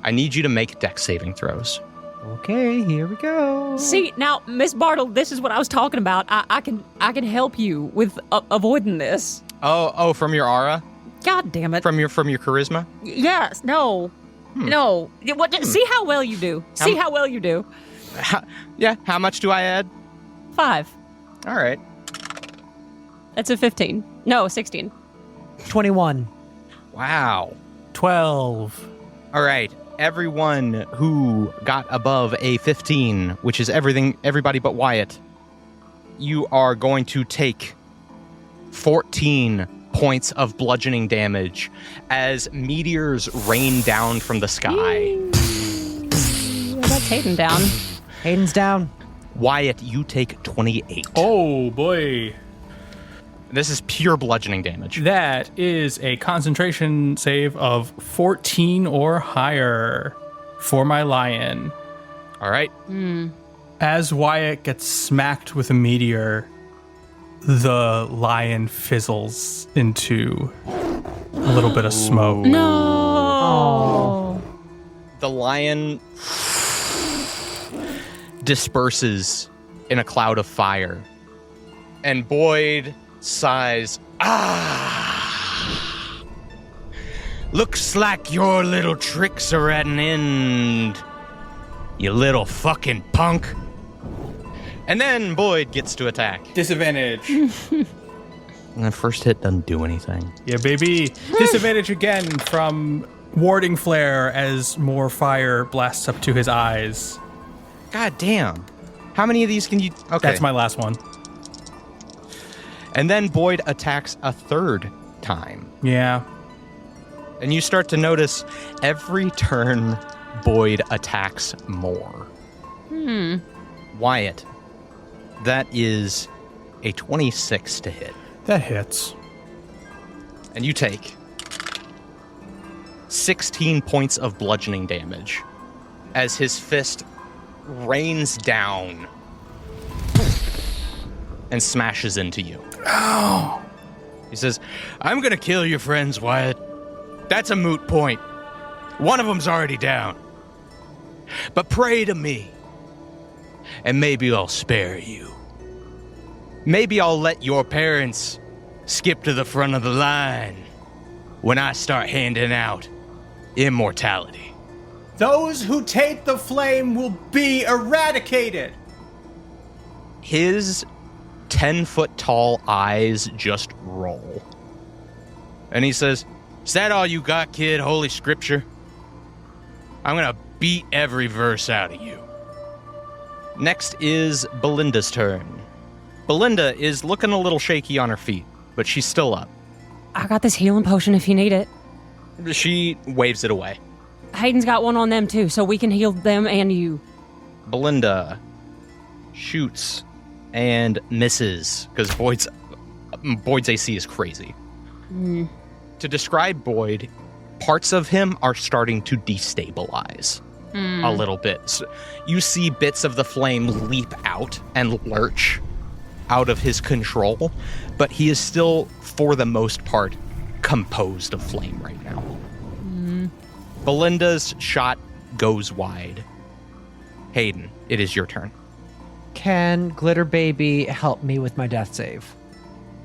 I need you to make dex saving throws.
Okay, here we go.
See, now, Miss Bartle, this is what I was talking about. I can help you with avoiding this.
Oh, from your aura?
God damn it.
From your charisma?
Yes, no. No. See how well you do. See how well you do.
How much do I add?
5.
All right.
That's a 15. No, 16.
21.
Wow.
12.
All right. Everyone who got above a 15, which is everybody but Wyatt, you are going to take 14 points of bludgeoning damage as meteors rain down from the sky.
That's Hayden down.
Hayden's down.
Wyatt, you take 28.
Oh, boy.
This is pure bludgeoning damage.
That is a concentration save of 14 or higher for my lion.
All right.
As Wyatt gets smacked with a meteor, the lion fizzles into a little bit of smoke.
No.
The lion disperses in a cloud of fire. And Boyd sighs, looks like your little tricks are at an end, you little fucking punk. And then Boyd gets to attack.
Disadvantage.
And the first hit doesn't do anything.
Yeah, baby. Disadvantage again from warding flare as more fire blasts up to his eyes.
God damn. How many of these can you... Okay.
That's my last one.
And then Boyd attacks a third time.
Yeah.
And you start to notice every turn Boyd attacks more. Wyatt, that is a 26 to hit.
That hits.
And you take 16 points of bludgeoning damage as his fist rains down and smashes into you.
Ow.
He says, I'm gonna kill your friends, Wyatt. That's a moot point. One of them's already down. But pray to me, and maybe I'll spare you. Maybe I'll let your parents skip to the front of the line when I start handing out immortality.
Those who take the flame will be eradicated.
His 10-foot-tall eyes just roll. And he says, is that all you got, kid? Holy scripture? I'm gonna beat every verse out of you. Next is Belinda's turn. Belinda is looking a little shaky on her feet, but she's still up.
I got this healing potion if you need it.
She waves it away.
Hayden's got one on them too, so we can heal them and you.
Belinda shoots and misses, because Boyd's AC is crazy. To describe Boyd, parts of him are starting to destabilize a little bit. So you see bits of the flame leap out and lurch out of his control, but he is still, for the most part, composed of flame right now. Belinda's shot goes wide. Hayden, it is your turn.
Can Glitter Baby help me with my death save?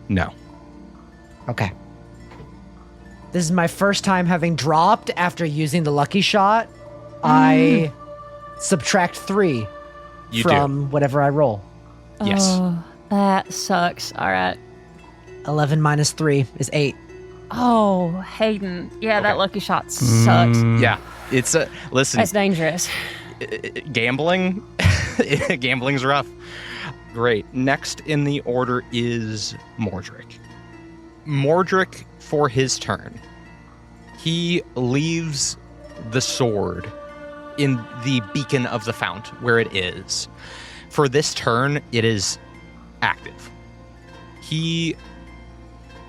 No.
Okay. This is my first time having dropped after using the lucky shot. I subtract 3 from whatever I roll.
Yes.
Oh, that sucks. All right.
11 minus 3 is 8.
Oh, Hayden. Yeah, that lucky shot sucks.
Yeah. It's a listen.
That's dangerous.
Gambling's rough. Great. Next in the order is Mordric. Mordric, for his turn, he leaves the sword in the beacon of the Fount where it is. For this turn, it is active. He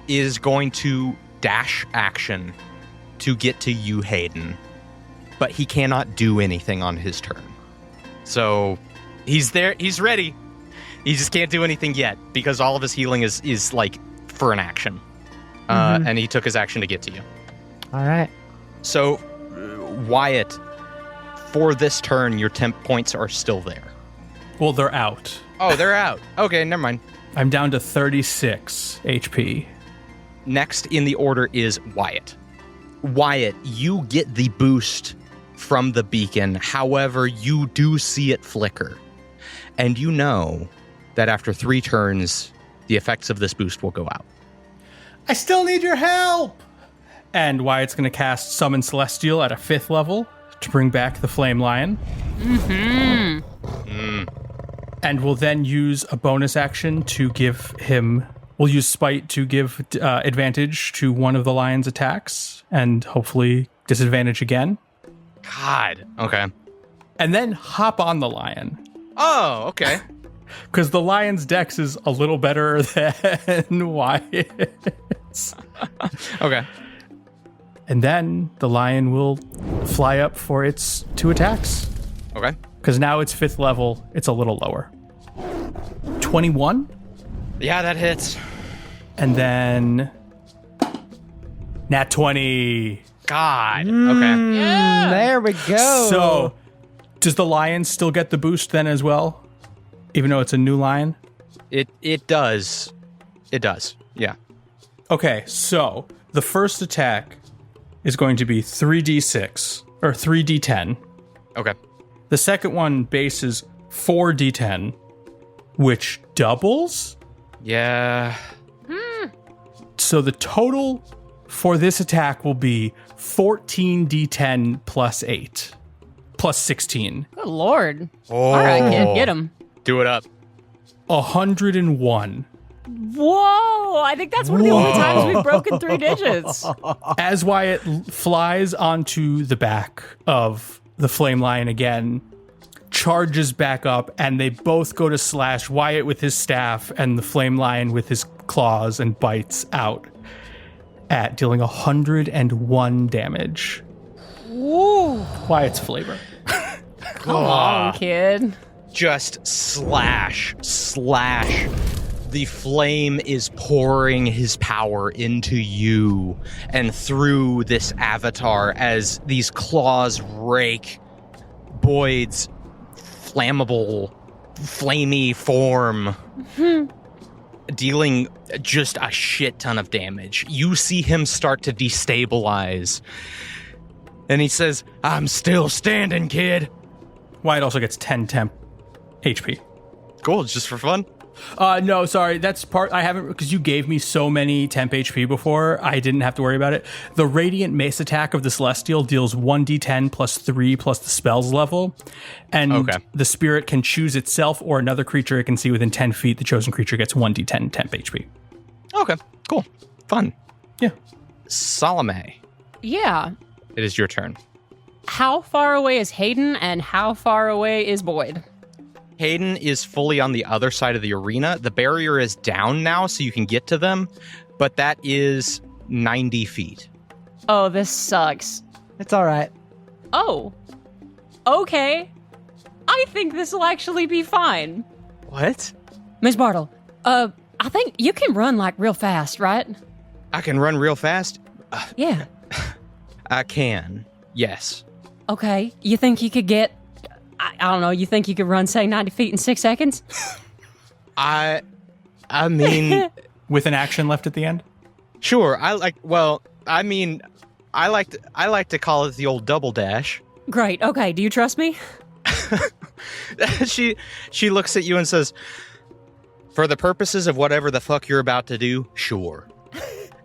is going to dash action to get to you, Hayden, but he cannot do anything on his turn. So he's there, he's ready. He just can't do anything yet because all of his healing is like for an action. And he took his action to get to you.
All right.
So, Wyatt, for this turn, your temp points are still there.
Well, they're out.
Oh, they're out. Okay, never mind.
I'm down to 36 HP.
Next in the order is Wyatt. Wyatt, you get the boost from the beacon. However, you do see it flicker. And you know that after 3 turns, the effects of this boost will go out.
I still need your help! And Wyatt's going to cast Summon Celestial at a 5th level to bring back the Flame Lion. And we'll then use a bonus action to give him... We'll use Spite to give advantage to one of the lion's attacks, and hopefully disadvantage again.
God. Okay.
And then hop on the lion.
Oh, okay.
Because the lion's dex is a little better than Wyatt's.
Okay.
And then the lion will fly up for its 2 attacks.
Okay.
Because now it's 5th level, it's a little lower. 21?
Yeah, that hits.
And then... Nat 20.
God. Okay.
Yeah.
There we go.
So, does the lion still get the boost then as well? Even though it's a new lion?
It does. It does. Yeah.
Okay, so the first attack is going to be 3d6, or 3d10.
Okay.
The second one base is 4d10, which doubles?
Yeah.
So the total for this attack will be 14d10 plus 8, plus 16.
Good lord.
Oh.
All right, kid, get him.
Do it up.
101.
Whoa, I think that's one of the only times we've broken 3 digits.
As Wyatt flies onto the back of the flame lion again, charges back up, and they both go to slash Wyatt with his staff and the flame lion with his claws and bites out at dealing 101 damage.
Woo!
Wyatt's flavor.
Come on, kid.
Just slash. The flame is pouring his power into you and through this avatar as these claws rake Boyd's flammable, flamey form, dealing just a shit ton of damage. You see him start to destabilize. And he says, "I'm still standing, kid."
Wyatt also gets 10 temp HP.
Cool, just for fun.
No, sorry. That's part I haven't, because you gave me so many temp HP before. I didn't have to worry about it. The Radiant Mace attack of the Celestial deals 1d10 plus 3 plus the spell's level. And the spirit can choose itself or another creature it can see within 10 feet. The chosen creature gets 1d10 temp HP.
Okay, cool. Fun.
Yeah.
Salome,
Yeah.
it is your turn.
How far away is Hayden and how far away is Boyd?
Hayden is fully on the other side of the arena. The barrier is down now, so you can get to them, but that is 90 feet.
Oh, this sucks.
It's all right.
Oh. Okay. I think this will actually be fine.
What?
Miss Bartle, I think you can run like real fast, right?
I can run real fast?
Yeah.
I can, yes.
Okay. You think you could get, I don't know, you think you could run, say, 90 feet in 6 seconds?
I mean...
With an action left at the end?
Sure, I like to call it the old double dash.
Great. Okay. Do you trust me?
She looks at you and says, "For the purposes of whatever the fuck you're about to do, sure."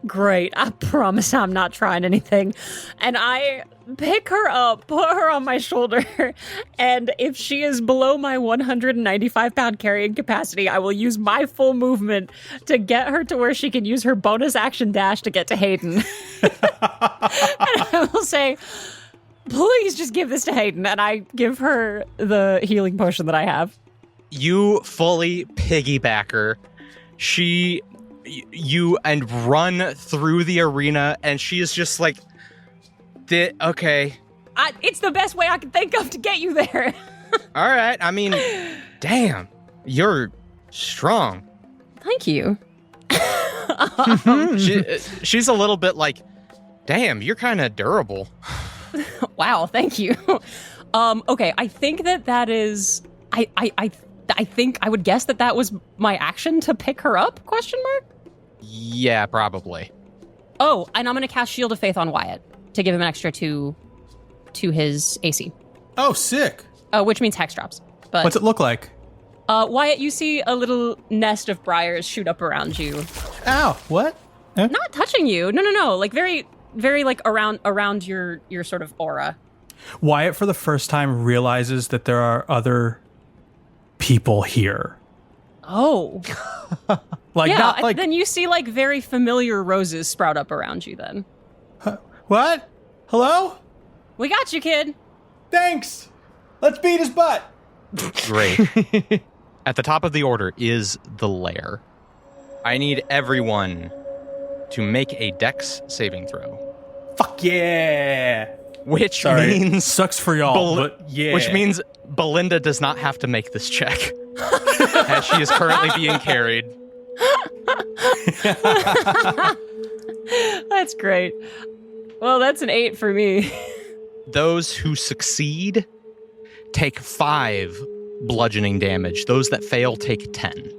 Great. I promise I'm not trying anything. And I pick her up, put her on my shoulder, and if she is below my 195-pound carrying capacity, I will use my full movement to get her to where she can use her bonus action dash to get to Hayden. And I will say, "Please just give this to Hayden," and I give her the healing potion that I have.
You fully piggyback her. You and run through the arena, and she is just like, okay.
It's the best way I can think of to get you there.
All right. I mean, damn, you're strong.
Thank you.
She's a little bit like, damn, you're kind of durable.
Wow, thank you. Okay, I think that is. I think I would guess that was my action to pick her up? ?
Yeah, probably.
Oh, and I'm going to cast Shield of Faith on Wyatt to give him an extra 2 to his AC.
Oh, sick.
Which means hex drops. But
what's it look like?
Wyatt, you see a little nest of briars shoot up around you.
Ow, what?
Not touching you. No. Like very, very like around your sort of aura.
Wyatt, for the first time, realizes that there are other people here.
Oh.
Not like...
Then you see like very familiar roses sprout up around you then.
What? Hello?
We got you, kid.
Thanks. Let's beat his butt.
Great. At the top of the order is the lair. I need everyone to make a dex saving throw.
Fuck yeah.
Which means...
Sucks for y'all, but yeah.
Which means Belinda does not have to make this check. As she is currently being carried.
That's great. Well, that's an 8 for me.
Those who succeed take 5 bludgeoning damage. Those that fail take 10.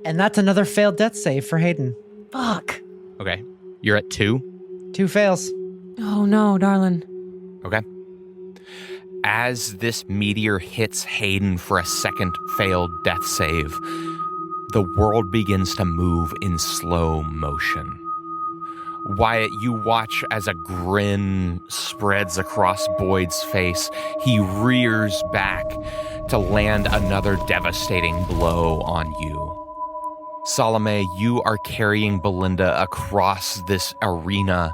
And that's another failed death save for Hayden.
Fuck.
Okay. You're at 2.
2 fails.
Oh no, darling.
Okay. As this meteor hits Hayden for a second failed death save, the world begins to move in slow motion. Wyatt, you watch as a grin spreads across Boyd's face. He rears back to land another devastating blow on you. Salome, you are carrying Belinda across this arena,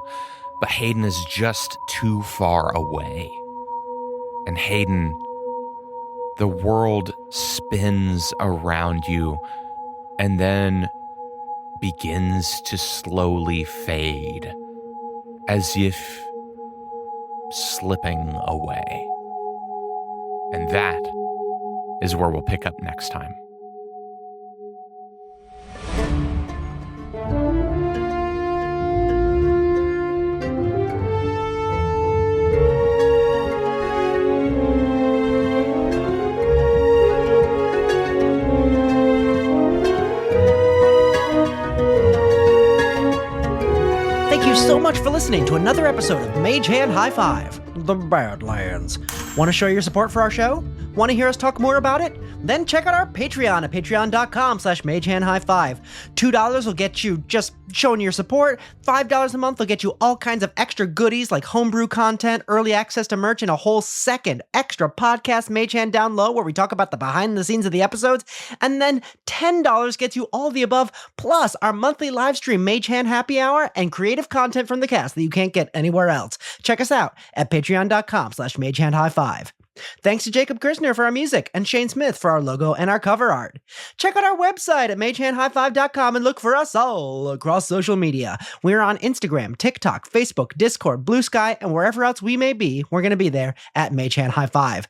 but Hayden is just too far away. And Hayden, the world spins around you and then begins to slowly fade, as if slipping away. And that is where we'll pick up next time.
Thank you so much for listening to another episode of Mage Hand High Five, the Badlands. Want to show your support for our show? Want to hear us talk more about it? Then check out our Patreon at patreon.com/MageHandHighFive. $2 will get you just showing your support. $5 a month will get you all kinds of extra goodies like homebrew content, early access to merch, and a whole second extra podcast, Mage Hand Down Low, where we talk about the behind the scenes of the episodes. And then $10 gets you all the above, plus our monthly live stream, Mage Hand Happy Hour, and creative content from the cast that you can't get anywhere else. Check us out at patreon.com/MageHandHighFive. Thanks to Jacob Kirshner for our music and Shane Smith for our logo and our cover art. Check out our website at magehandhighfive.com and look for us all across social media. We're on Instagram, TikTok, Facebook, Discord, Blue Sky, and wherever else we may be, we're going to be there at Mage Hand High Five.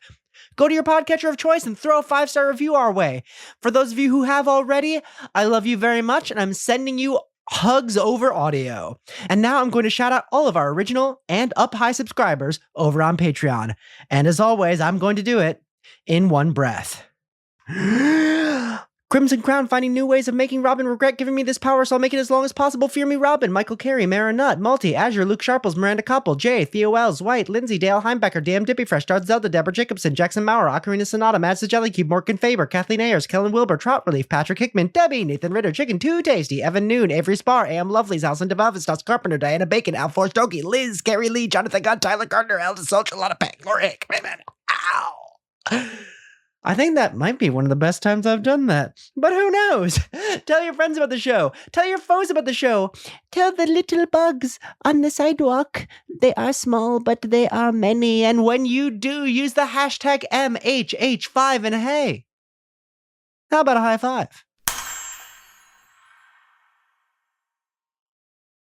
Go to your podcatcher of choice and throw a 5-star review our way. For those of you who have already, I love you very much, and I'm sending you hugs over audio. And now I'm going to shout out all of our original and up high subscribers over on Patreon. And as always, I'm going to do it in one breath. Crimson Crown finding new ways of making Robin regret giving me this power, so I'll make it as long as possible. Fear me, Robin. Michael Carey, Mara Nutt, Malty, Azure, Luke Sharples, Miranda Koppel, Jay, Theo Wells, White, Lindsay, Dale Heimbecker, DM Dippy Fresh, Darth Zelda, Deborah Jacobson, Jackson Maurer, Ocarina Sonata, Mads the Jellycube, Morgan Faber, Kathleen Ayers, Kellen Wilbur, Trout Relief, Patrick Hickman, Debbie, Nathan Ritter, Chicken Too Tasty, Evan Noon, Avery Spar, A.M. Lovely's, Alison DeValvis, Stas Carpenter, Diana Bacon, Al Force Doki, Liz, Carrie Lee, Jonathan Gunn, Tyler Gardner, Aldous Solch, Lotta Peck, Laura Hick, ow! I think that might be one of the best times I've done that. But who knows? Tell your friends about the show. Tell your foes about the show. Tell the little bugs on the sidewalk. They are small, but they are many. And when you do, use the hashtag MHH5 and hey. How about a high five?